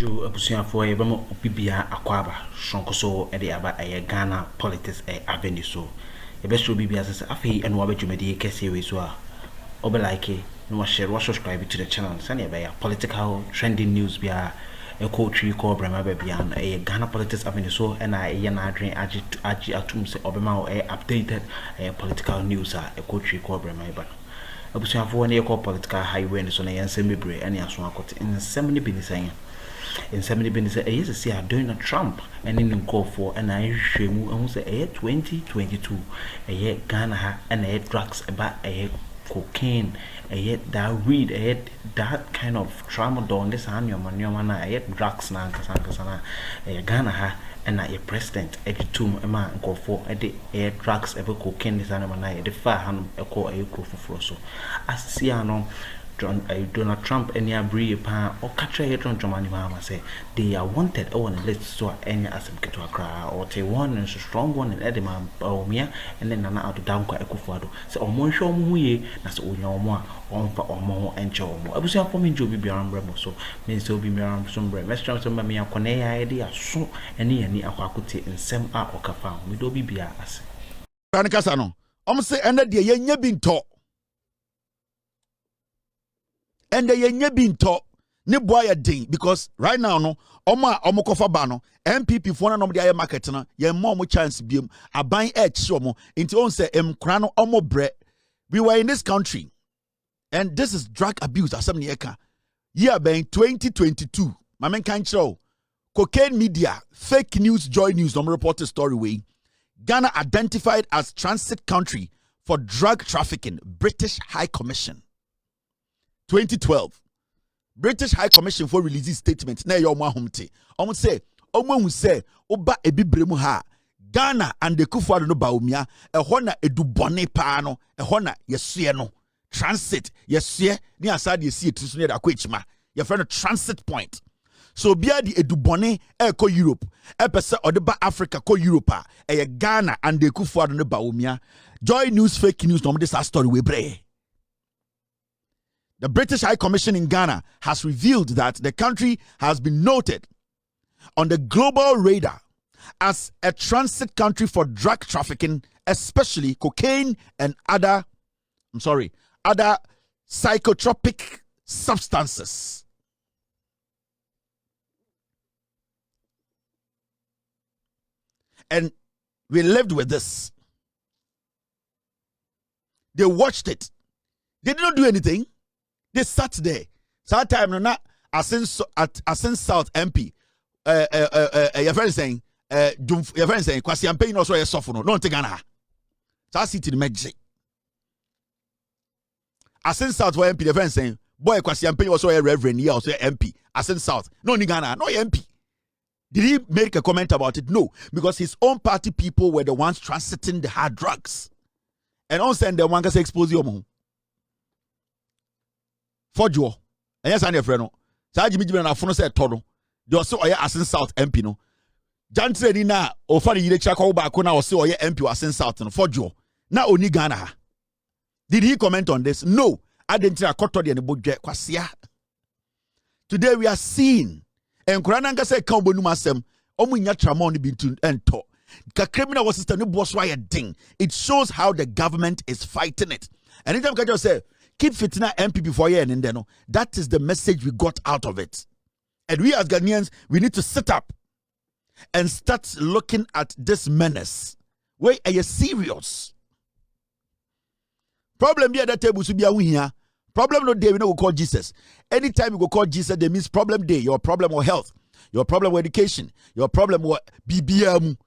you abusia for a bamo bibia akwaba shonko so e de aba Ghana politics avenue so e be show bibia say afi eno abadwumadi kese we so a obe like no share or subscribe to the channel sane be political trending news bia e ko twi ko brema ba bia Ghana politics avenue so na na adwen agi atum say obema o updated political news a e ko twi ko brema ba abusia for na e ko political highway so na yensem bebre ene aso akote ensem ne bi ni san in 70 minutes yes see Donald Trump and in Akuffo and I shemu and say 2022 Ghana ha and drugs about cocaine that weed that kind of tramadol this annual man drugs na kasana Ghana ha and a president editum ema Akuffo drugs ever cocaine this annual man the far hand a call Akuffo so as see Donald Trump and Yabri pa or catch a head on Mahama say they are wanted on the list so any as a to Accra or take one and so strong one in Edema Bawumia and then an out down quite Akuffo so or more show muye that's all your more on for or more and show more. I was for me to be beyond Bremo so means to be beyond some bread. Mr. Mamma Kone idea so any Aquacuti in some art or Kafa we do be bia as Panicasano. Say and the yen been taught. And the yenye being taught ne boy a ding because right now no omokofa ba no MPP for na no dey market na ye more chance biem aban edge so mo into on say kra no omo bre. We were in this country and this is drug abuse asem ne eka year ben 2022 mamen kan show cocaine media fake news joy news no report a story way Ghana identified as transit country for drug trafficking British High Commission 2012 British High Commission for release statement na your mahomte say omo say oba ebibremu ha Ghana and the Akuffo no Bawumia ho na edubone pa no ho na yesue no transit yesue ni asade yesi etrisu ne da kwechima your friend transit point so bia the edubone ko Europe pese odeba Africa ko Europe Ghana and the Akuffo no Bawumia joy news fake news no this story we bre. The British High Commission in Ghana has revealed that the country has been noted on the global radar as a transit country for drug trafficking, especially cocaine and other psychotropic substances. And we lived with this. They watched it. They did not do anything. They sat there. That time no na Asin South MP. Your friend saying, your friend saying, Kwasi Ampe no so ye sofo no. No Ghana. So I sit in the Asin South for MP. Your friend saying, boy Kwasi Ampe also a reverend here also a MP. Asin South. No ni Ghana. No MP. Did he make a comment about it? No, because his own party people were the ones transiting the hard drugs. And also the one can expose you. Fojo, and yes, I'm a friend. So Jimmy na phone say todo. They also oye Asin South MP no. Jantre ni na ofari yire chaka ba ko na also oye MP Asin South no. Fojo. Na oni Ghana. Did he comment on this? No. I didn't akoto de ne bodwe kwasia. Today we are seeing enkura na nka say kan bonu masem omu nya tramon ni bintu ento. Ka criminal was system no boss why ding. It shows how the government is fighting it. Anytime can just say keep fitina MP before you and then that is the message we got out of it. And we as Ghanaians, we need to sit up and start looking at this menace. Wait, are you serious? Problem here that table should be here. Problem no day we know we call Jesus. Anytime you go call Jesus, they means problem day. Your problem with health, your problem with education, your problem with BBM.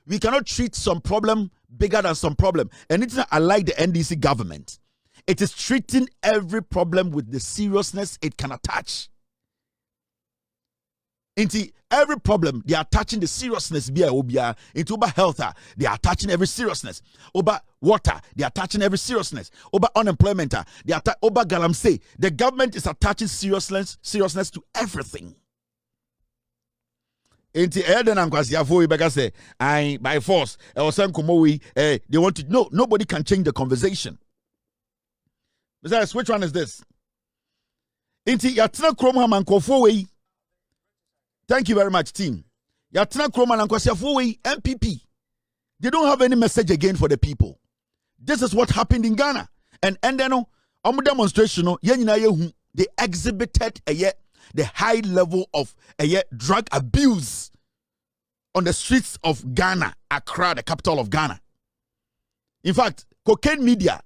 We cannot treat some problem bigger than some problem. And it's not unlike the NDC government. It is treating every problem with the seriousness it can attach. Into every problem, they are attaching the seriousness. Into over health, they are attaching every seriousness. Over water, they are attaching every seriousness. Over unemployment, they are over galamsey. The government is attaching seriousness to everything. Into Eden and Kwasiafo, because say, I by force, or some Kumowi, they want to. No, nobody can change the conversation. Besides, which one is this? Inti yatina Chrome man Akuffo way. Thank you very much, team. Yatna Kroma and Kwasiafuwe, MPP. They don't have any message again for the people. This is what happened in Ghana. And then, on demonstration, they exhibited the high level of drug abuse on the streets of Ghana, Accra, the capital of Ghana. In fact, cocaine media,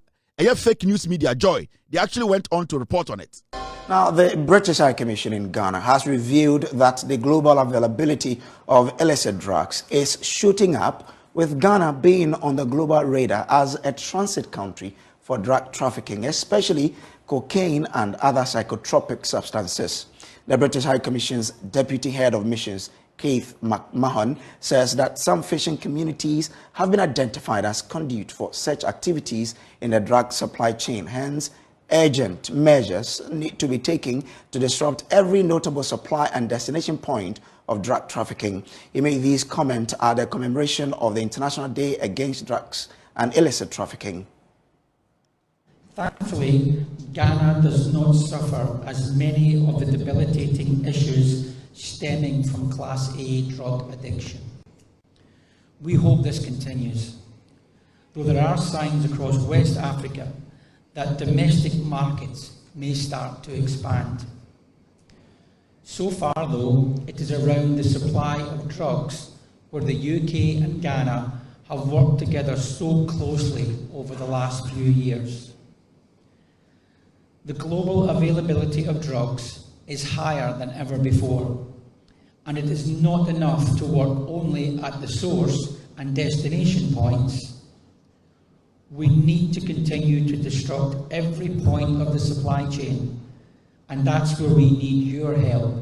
fake news media, Joy, they actually went on to report on it. Now, the British High Commission in Ghana has revealed that the global availability of illicit drugs is shooting up, with Ghana being on the global radar as a transit country for drug trafficking, especially cocaine and other psychotropic substances. The British High Commission's Deputy Head of Missions, Keith Mahon, says that some fishing communities have been identified as conduit for such activities in the drug supply chain. Hence, urgent measures need to be taken to disrupt every notable supply and destination point of drug trafficking. He made these comments at the commemoration of the International Day Against Drugs and Illicit Trafficking. Thankfully, Ghana does not suffer as many of the debilitating issues stemming from Class A drug addiction. We hope this continues, though there are signs across West Africa that domestic markets may start to expand. So far, though, it is around the supply of drugs where the UK and Ghana have worked together so closely over the last few years. The global availability of drugs is higher than ever before, and it is not enough to work only at the source and destination points. We need to continue to disrupt every point of the supply chain, and that's where we need your help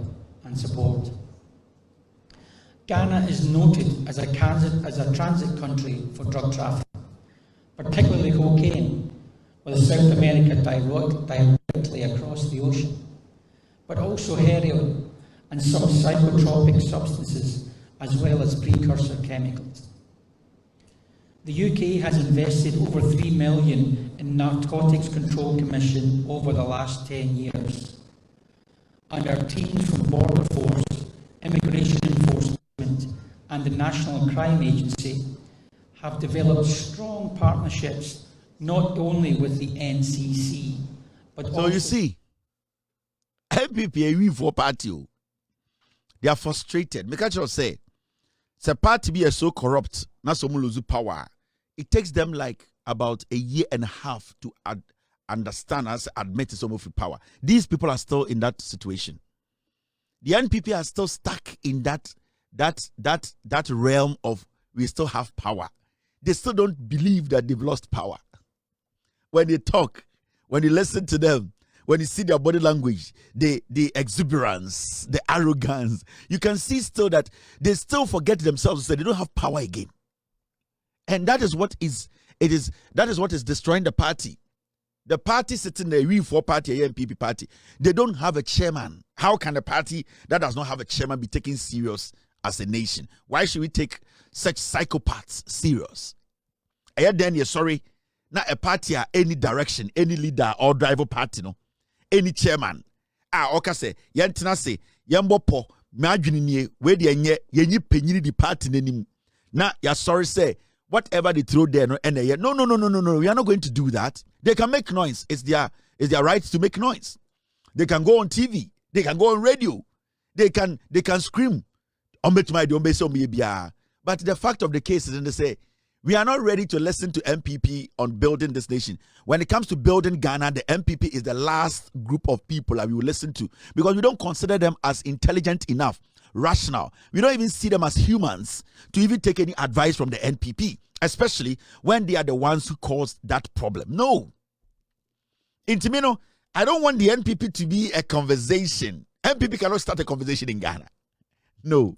and support. Ghana is noted as a transit country for drug trafficking, particularly cocaine, with South America directly across the ocean, but also heroin and some psychotropic substances, as well as precursor chemicals. The UK has invested over $3 million in Narcotics Control Commission over the last 10 years. And our teams from Border Force, Immigration Enforcement and the National Crime Agency have developed strong partnerships not only with the NCC, but also... So you see, MPP for party, they are frustrated. Make sure say, the party be so corrupt, not so lose power. It takes them like about a year and a half to understand us, admit some of the power. These people are still in that situation. The NPP are still stuck in that realm of we still have power. They still don't believe that they've lost power. When they talk, when you listen to them, when you see their body language, the exuberance, the arrogance, you can see still that they still forget themselves, that they don't have power again. And that is what is destroying the party. The party sitting there, we for party, a MPP party, they don't have a chairman. How can a party that does not have a chairman be taken serious as a nation? Why should we take such psychopaths serious? Then you're sorry, not a party, any direction, any leader or driver party, no, any chairman. Okay, say, yantina say, yambopo, madwini where the yenyi penyini the party name. Now you're sorry, say, whatever they throw there, no, no, we are not going to do that. They can make noise. It's their right to make noise. They can go on TV. They can go on radio. They can scream. But the fact of the case is, and they say, we are not ready to listen to MPP on building this nation. When it comes to building Ghana, the MPP is the last group of people that we will listen to, because we don't consider them as intelligent enough, rational. We don't even see them as humans to even take any advice from the NPP, especially when they are the ones who caused that problem. No. Intimino, I don't want the NPP to be a conversation. NPP cannot start a conversation in Ghana. No.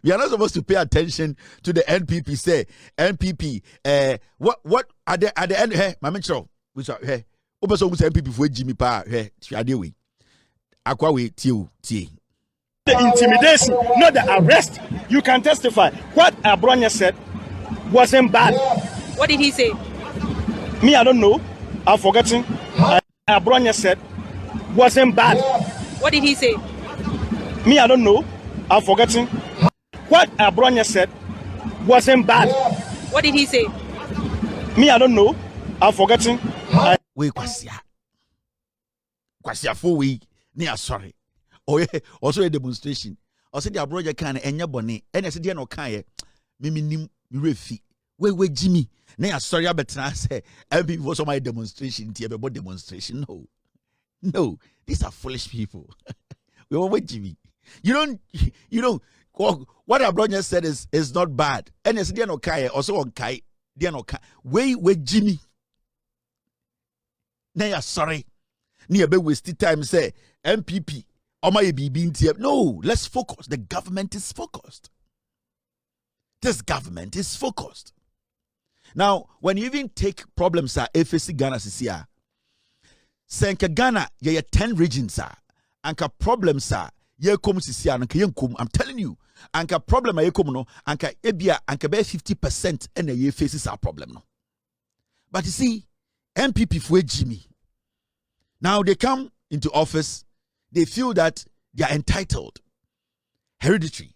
We are not supposed to pay attention to the NPP. Say, NPP, what at the end, hey, my mentor, which are, hey, Obaso was NPP for Jimmy Pa, hey, Shadewi. Akwawe, T. The intimidation, not the arrest. You can testify. What Abronya said wasn't bad. What did he say? Me, I don't know. I've forgotten. Abronya said wasn't bad. What did he say? Me, I don't know. I've forgotten. What Abronya said wasn't bad. What did he say? Me, I don't know. I've forgotten. We kwasia for we near sorry. Oh yeah, also a demonstration. I said the Abronya can enya boni. And I said no can mimi nim refi. We Jimmy. Near sorry I better say every was on my demonstration. About demonstration. No, these are foolish people. We were Jimmy. You don't what Abronya said is not bad. And I said no kai also on kai. They no kai. We Jimmy. Now sorry. Near be wasted time say MPP. No, let's focus. The government is focused. This government is focused. Now, when you even take problems FSC Ghana CCA, Senka Ghana, ye 10 regions anka problems ye kom CCA anka yenkum. I'm telling you, anka problem ye kom no, anka ebia anka be 50% and ye faces our problem no. But you see, MPP for Jimmy. Now they come into office. They feel that they are entitled. Hereditary.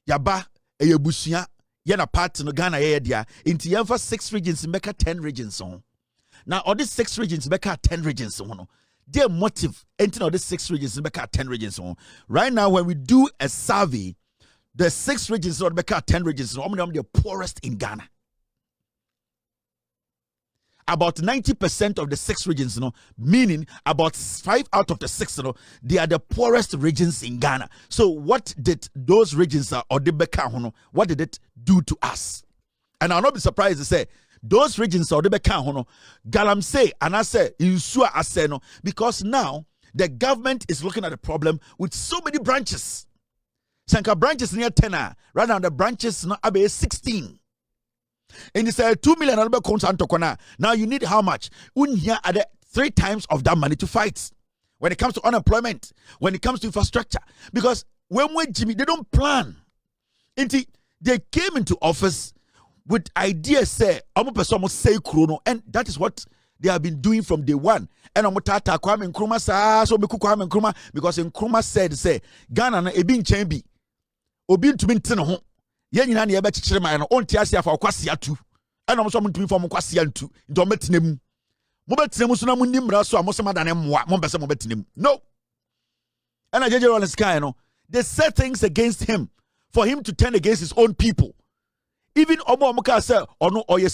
Yaba, Eyebusia, Yana part in Ghana, Edia, into Yava 6 regions, Mecca 10 regions on. Now, all these 6 regions, Mecca 10 regions on. Their motive, entering all these 6 regions, Mecca 10 regions on. Right now, when we do a survey, the 6 regions on Mecca 10 regions on, the poorest in Ghana. About 90% of the 6 regions, meaning about 5 out of the 6, they are the poorest regions in Ghana. So what did those regions or the Beka, what did it do to us? And I'll not be surprised to say those regions or the Beka, Galam say, and I say, Insua Aseno, because now the government is looking at the problem with so many branches. Sanka branches near 10, right now the branches now are 16. And it's 2 million now you need how much? Here are the 3 times of that money to fight. When it comes to unemployment, when it comes to infrastructure. Because when we Jimmy, they don't plan. They came into office with ideas say, and that is what they have been doing from day one. And Amutata Kwame Nkrumah so Kwame Nkrumah, because Nkrumah said, say, Ghana ebin chambi, obin to min yen nyina na yebekekere man no onti ase afa kwasia tu ena mo so mo ntumi fo mo kwasia ntu ndo metinem mo betinem so na mo nimra so amosema dane moa mo bese mo betinem no ena jeje on sky no they said things against him for him to turn against his own people. Even omo ka say ono oya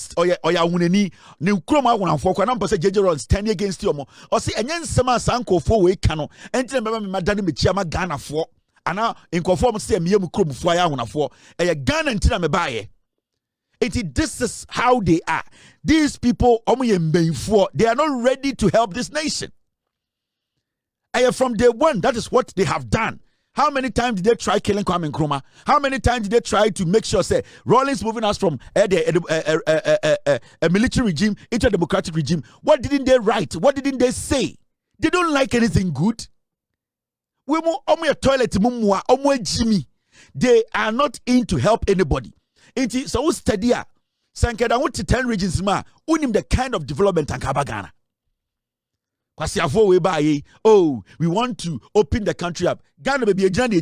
hunani ne kroma wonanfo kwa na mpo say jeje on stand against omo o say enye nsema sankofo we ka no entine beba me madane me chiama Ghana fo ana inconform say miyem kromfo ya hunafo Ghana ntina me baye. This is how they are. These people they are not ready to help this nation. From day one, that is what they have done. How many times did they try killing Kwame Nkrumah? How many times did they try to make sure say Rawlings moving us from a military regime into a democratic regime? What didn't they write? What didn't they say? They don't like anything good. They are not in to help anybody. So we study Sankeda went to 10 regions ma unim the kind of development and Kabagana. Oh, we want to open the country up. Ghana be a journey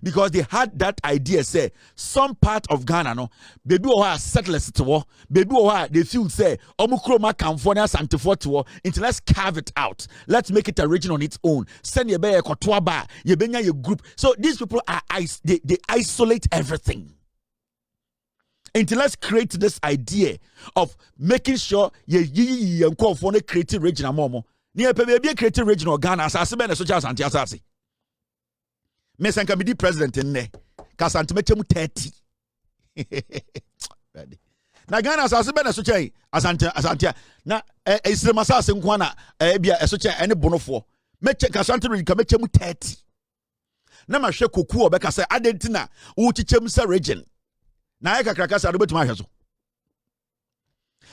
because they had that idea say some part of Ghana no baby or settlers to war baby or they feel say omukroma California Santifo to war until let's carve it out, let's make it a region on its own, send your bear kotwaba your benya your group. So these people are they isolate everything until let's create this idea of making sure you for a creative region momo near baby creative region or Ghana as a social anti Mesan can be the president in there. Kasantimechemu 30. Na Ghana as a bena suche asantia. Na islemasa senkwana bia esoche ene bonofo. Meche kasantimechemu kamechemu 30. Na ma hwe koku obeka say adentina wo chichemu se region. Na kakrakasa do betuma hwe so.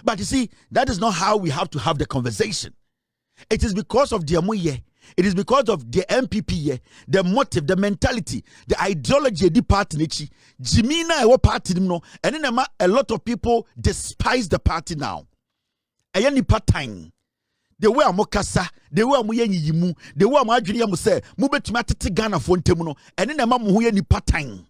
But you see, that is not how we have to have the conversation. It is because of the amoye. It is because of the MPP, the motive, the mentality, the ideology of the party. Jimina ewo party no, and then a lot of people despise the party now. Ayani part time. the way I'm kasa, the way I'm yimu, the way I'm adwene am say, mo betumi atete Ghana fo ntem no, ene na ma mo ho ye nipa tan.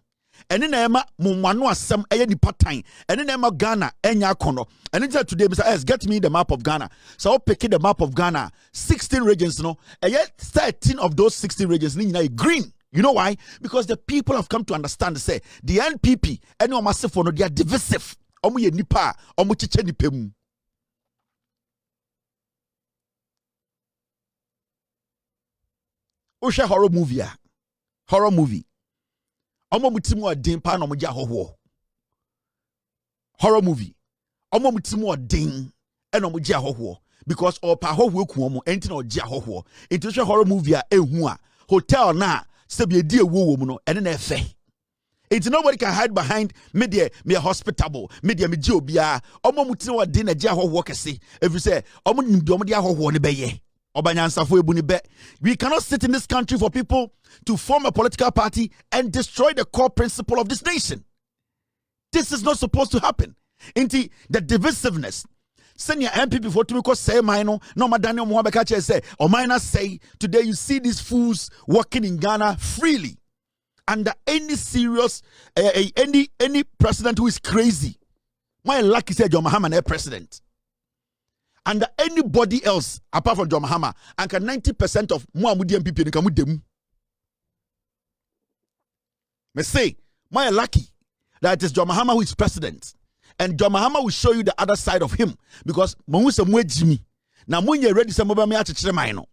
Ene na ma mo nwano asem eye nipa tan. Ene na ma Ghana enya akono. Ene today Mr. S, get me the map of Ghana. So I'll pick the map of Ghana. 16 regions no. And yet 13 of those 16 regions ni green. You know why? Because the people have come to understand, say, the NPP, any massive for no, they are divisive. Omu ye nipa, omu chiche nipemu. Osha horror movie ya. Horror movie. Omu mutimu wa din pa no muja hoho. Horror movie. Omu mutimu wa din eno muja hoho. Because opa hoho ku omu enti na oja hoho. Into horror movie ya ehua. Hotel na sebi edi ewo mu no ene na efe. It's nobody can hide behind media me hospitable media me obia omo mutine wa din na gia hoho kese if you say omo nimdo omo dia hoho ne beye obanyansafo ebu ne be. We cannot sit in this country for people to form a political party and destroy the core principle of this nation. This is not supposed to happen. Into the divisiveness. Senior MPP for to because say mine no madani omo abeka say or minor say today you see these fools working in Ghana freely under any serious any president who is crazy. My lucky said John Mahama president. Under anybody else apart from John Mahama, and 90% of Muamudi MPP nkamu demu. Me say my lucky that it is John Mahama who is president. And John Mahama will show you the other side of him. Because Mahusa mwe Jimmy. Na mwenye ready sa mba me achichire maino.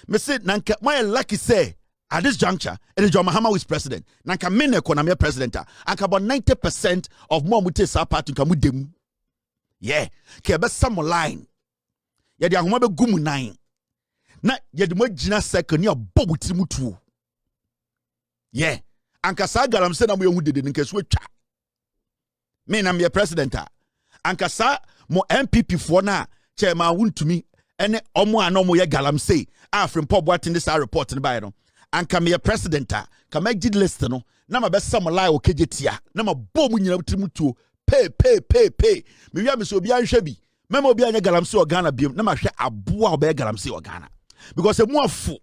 Me say, nanka mwenye lucky say, at this juncture, it is John Mahama who is president. Nanka mene kona me president. Anka about 90% of Mwamute sa party nka mudemu. Yeah. Kebe samo line. Yadi ahumebe gumu nine. Na yadi mwe jina second ni ya bobu timutu. Yeah. Anka sa garam se na mwe yungudede nke suwe cha. Me na me president ankasa mo MPP for na chairman wuntumi ene omo anomo ye galamsey afrim pobwatin this report ne by no anka me president ka magid list no na ma be samlai o kejetia na ma bom nyina timutuo pay me wi am so obi anhwe bi mema obi anya galamsey o Ghana biem na ma hwe aboa oba galamsey o Ghana because e mu afu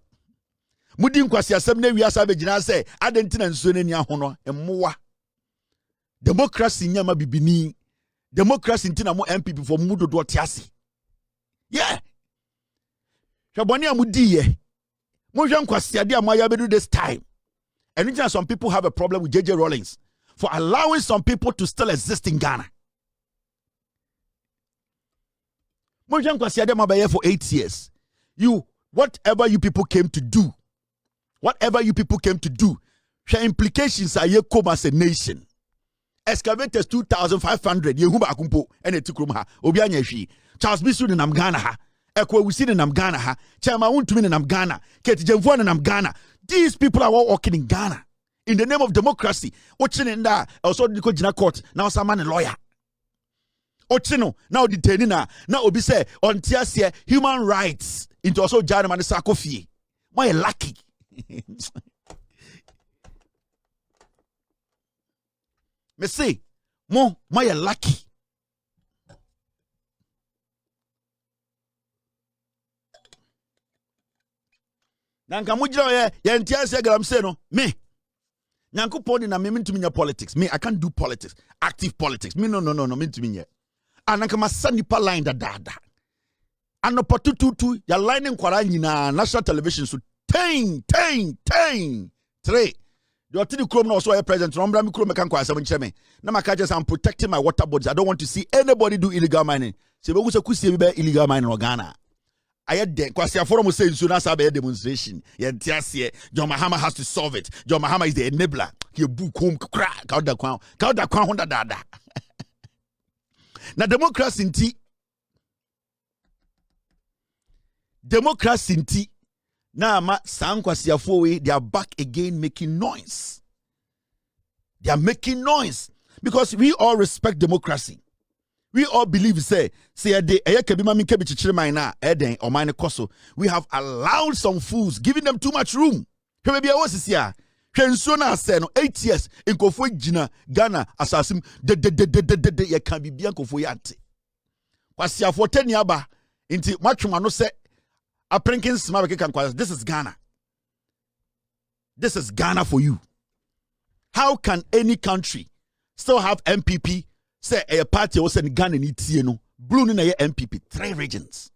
mudi nkwasi asem na wi asa be gina say adentina nso na ni ahono emmoa. Democracy nyama bibini. Democracy ntina mo MPP for mudo do tiasi. Yeah. Shaboni amudi ye. Mo jam kwasi ade amaya bedu this time. And some people have a problem with JJ Rawlings for allowing some people to still exist in Ghana. Mo jam kwasi ade amaya for 8 years. Whatever you people came to do. The implications are ye come as a nation. Excavators 2,500 yehu ba akumpo ene tikrum ha obi anya hwi Charles Bisu ne nam Ghana ha Ekwa Wusi ne nam Ghana ha Chama Wuntumi ne nam Ghana Keti Jemfo ne nam Ghana. These people are all working in Ghana in the name of democracy. Ochine nda also diko jina court na osama ne lawyer ochino now detain na obi say on tiasie human rights into also jana man sakofie. Why lucky? Me say, my lucky. Nanka mujira ye ntiase garam say no me. Nyanko poni na me to me politics. Me I can't do politics. Active politics. Me no me to me. And nanka masanipa line da. And no patututu ya line kwara nyina national television so 10 3. The Otini Chrome also a president. I'm protecting my water bodies. I don't want to see anybody do illegal mining. Se we go see illegal mining in Ghana. I had the Kwasia Forum saying soon as I be a demonstration. John Mahama has to solve it. John Mahama is the enabler. He book home crack out the crown. Now democracy in tea. Now, they are back again making noise. They are making noise because we all respect democracy. We all believe, we have allowed some fools, giving them too much room. 8 years in Kofo Jina, Ghana, assassin, ya can be Bianco for Yante. Kwasia for 10 yaba, into Machumano said. A prinking smart can call this is Ghana. This is Ghana for you. How can any country still have MPP? Say a party was in Ghana in no blue in a MPP 3 regions.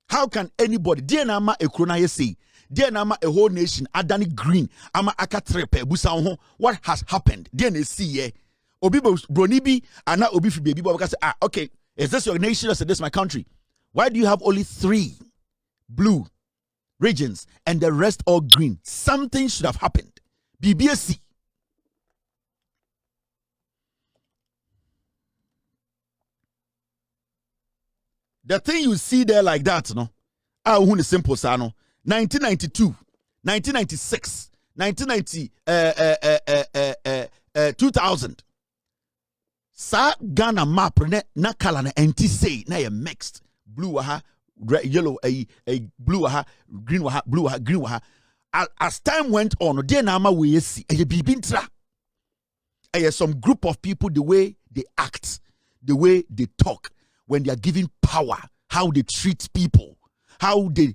How can anybody? Dear Nama a krona say, dear Nama a whole nation, Adani Green, Ama Akatrepe, Busanho, what has happened? Dear see Obi Bronibi, and now Obi Baby Bob say, okay, is this your nation or is this my country? Why do you have only 3 blue regions and the rest all green? Something should have happened. BBSC. The thing you see there like that, no? Who is simple, sano? 1992, 1996, 1990, 2000. Sa Ghana map na kala na enti say na ye mixed. Blue waha, yellow, a blue waha, green waha, blue waha, green waha. As time went on, there na ma we see a bibintra. Some group of people, the way they act, the way they talk, when they are giving power, how they treat people, how they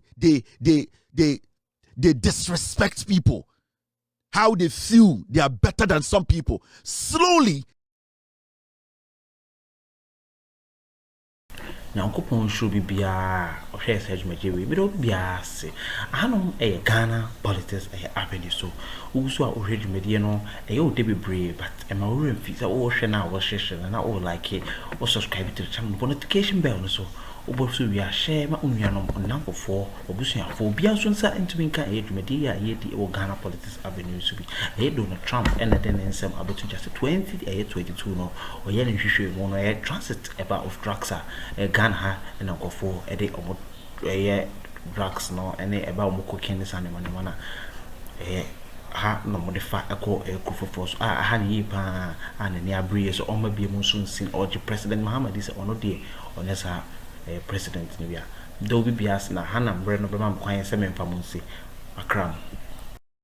disrespect people, how they feel they are better than some people. Slowly. Now, Akuffo should be bia or share such material. We don't be say, I know a Ghana politics a avenue so. Also, already mediano a old be brave, but a maroon fees are all share now was session and I all like it or subscribe to the channel notification bell so. Obosu we are share my own on number 4 Obusia for Biasunsa into Minka age media yeti or Ghana politics avenue to be a Donald Trump and then in some about just 22 no or yen issue one a transit about of drugs a Ghana and Akuffo a day about a drugs no and about cocaine and mana ha no modify a call a Akuffo force honey pa and near breeze or maybe a monsoon scene or the President Mahama this or no day on as President Nibia. Though we be as na Hannah Brennan Bram Quine Semen Famunsi, Akroma.